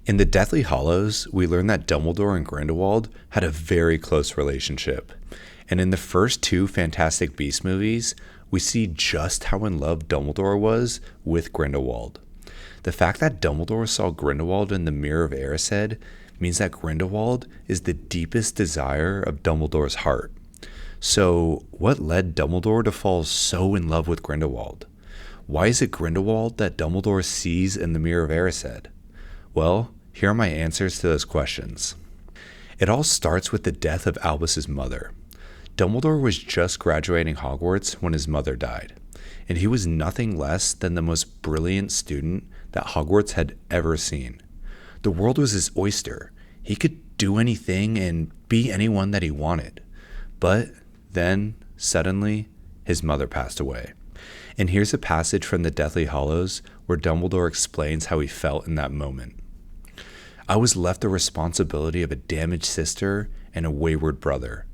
In the Deathly Hallows, we learn that Dumbledore and Grindelwald had a very close relationship. And in the first two Fantastic Beasts movies, we see just how in love Dumbledore was with Grindelwald. The fact that Dumbledore saw Grindelwald in the Mirror of Erised means that Grindelwald is the deepest desire of Dumbledore's heart. So, what led Dumbledore to fall so in love with Grindelwald? Why is it Grindelwald that Dumbledore sees in the Mirror of Erised? Well, here are my answers to those questions. It all starts with the death of Albus's mother. Dumbledore was just graduating Hogwarts when his mother died, and he was nothing less than the most brilliant student that Hogwarts had ever seen. The world was his oyster. He could do anything and be anyone that he wanted. But then, suddenly, his mother passed away. And here's a passage from the Deathly Hallows where Dumbledore explains how he felt in that moment. I was left the responsibility of a damaged sister and a wayward brother.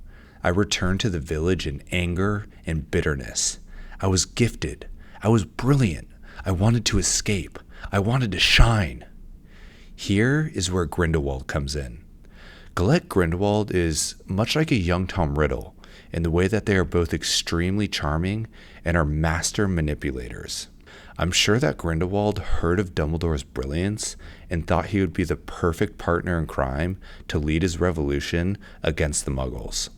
I returned to the village in anger and bitterness. I was gifted. I was brilliant. I wanted to escape. I wanted to shine. Here is where Grindelwald comes in. Gellert Grindelwald is much like a young Tom Riddle in the way that they are both extremely charming and are master manipulators. I'm sure that Grindelwald heard of Dumbledore's brilliance and thought he would be the perfect partner in crime to lead his revolution against the Muggles.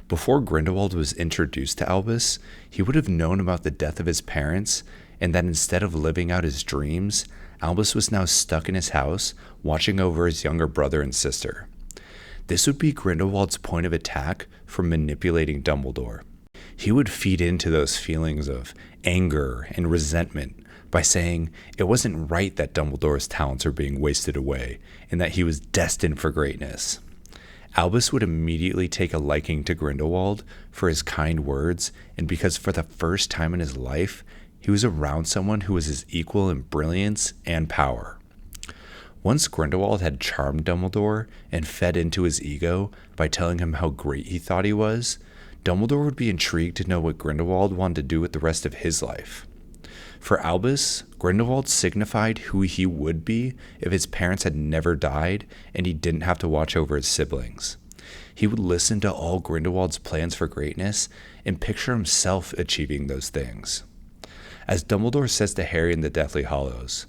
Before Grindelwald was introduced to Albus, he would have known about the death of his parents and that instead of living out his dreams, Albus was now stuck in his house watching over his younger brother and sister. This would be Grindelwald's point of attack for manipulating Dumbledore. He would feed into those feelings of anger and resentment by saying it wasn't right that Dumbledore's talents were being wasted away and that he was destined for greatness. Albus would immediately take a liking to Grindelwald for his kind words, and because for the first time in his life, he was around someone who was his equal in brilliance and power. Once Grindelwald had charmed Dumbledore and fed into his ego by telling him how great he thought he was, Dumbledore would be intrigued to know what Grindelwald wanted to do with the rest of his life. For Albus, Grindelwald signified who he would be if his parents had never died and he didn't have to watch over his siblings. He would listen to all Grindelwald's plans for greatness and picture himself achieving those things. As Dumbledore says to Harry in the Deathly Hallows,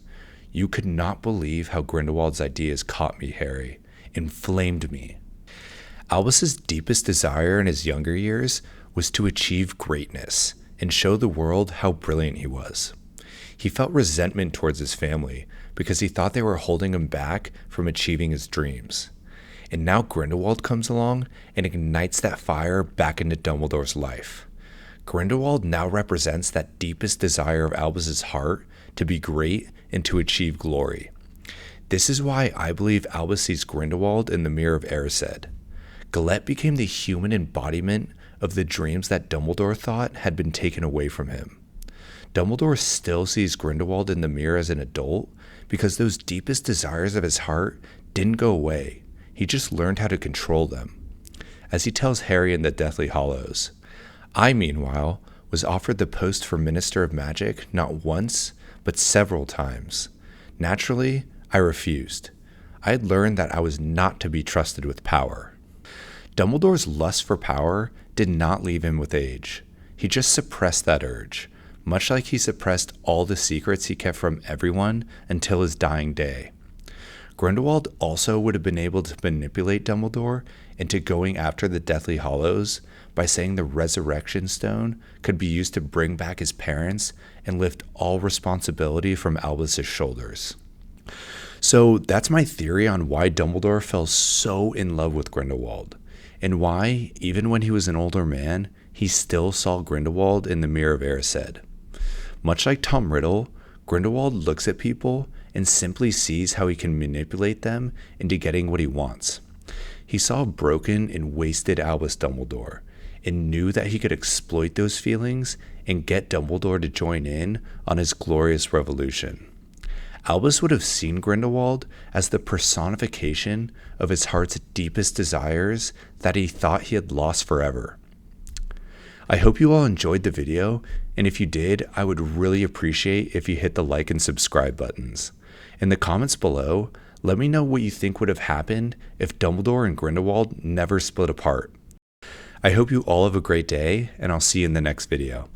"You could not believe how Grindelwald's ideas caught me, Harry, inflamed me." Albus's deepest desire in his younger years was to achieve greatness and show the world how brilliant he was. He felt resentment towards his family because he thought they were holding him back from achieving his dreams. And now Grindelwald comes along and ignites that fire back into Dumbledore's life. Grindelwald now represents that deepest desire of Albus's heart to be great and to achieve glory. This is why I believe Albus sees Grindelwald in the Mirror of Erised. Gellert became the human embodiment of the dreams that Dumbledore thought had been taken away from him. Dumbledore still sees Grindelwald in the mirror as an adult because those deepest desires of his heart didn't go away. He just learned how to control them. As he tells Harry in the Deathly Hallows, I, meanwhile, was offered the post for Minister of Magic not once, but several times. Naturally, I refused. I had learned that I was not to be trusted with power. Dumbledore's lust for power did not leave him with age. He just suppressed that urge, much like he suppressed all the secrets he kept from everyone until his dying day. Grindelwald also would have been able to manipulate Dumbledore into going after the Deathly Hallows by saying the Resurrection Stone could be used to bring back his parents and lift all responsibility from Albus's shoulders. So that's my theory on why Dumbledore fell so in love with Grindelwald, and why, even when he was an older man, he still saw Grindelwald in the Mirror of Erised. Much like Tom Riddle, Grindelwald looks at people and simply sees how he can manipulate them into getting what he wants. He saw broken and wasted Albus Dumbledore and knew that he could exploit those feelings and get Dumbledore to join in on his glorious revolution. Albus would have seen Grindelwald as the personification of his heart's deepest desires that he thought he had lost forever. I hope you all enjoyed the video, and if you did, I would really appreciate if you hit the like and subscribe buttons. In the comments below, Let me know what you think would have happened if Dumbledore and Grindelwald never split apart. I hope you all have a great day, and I'll see you in the next video.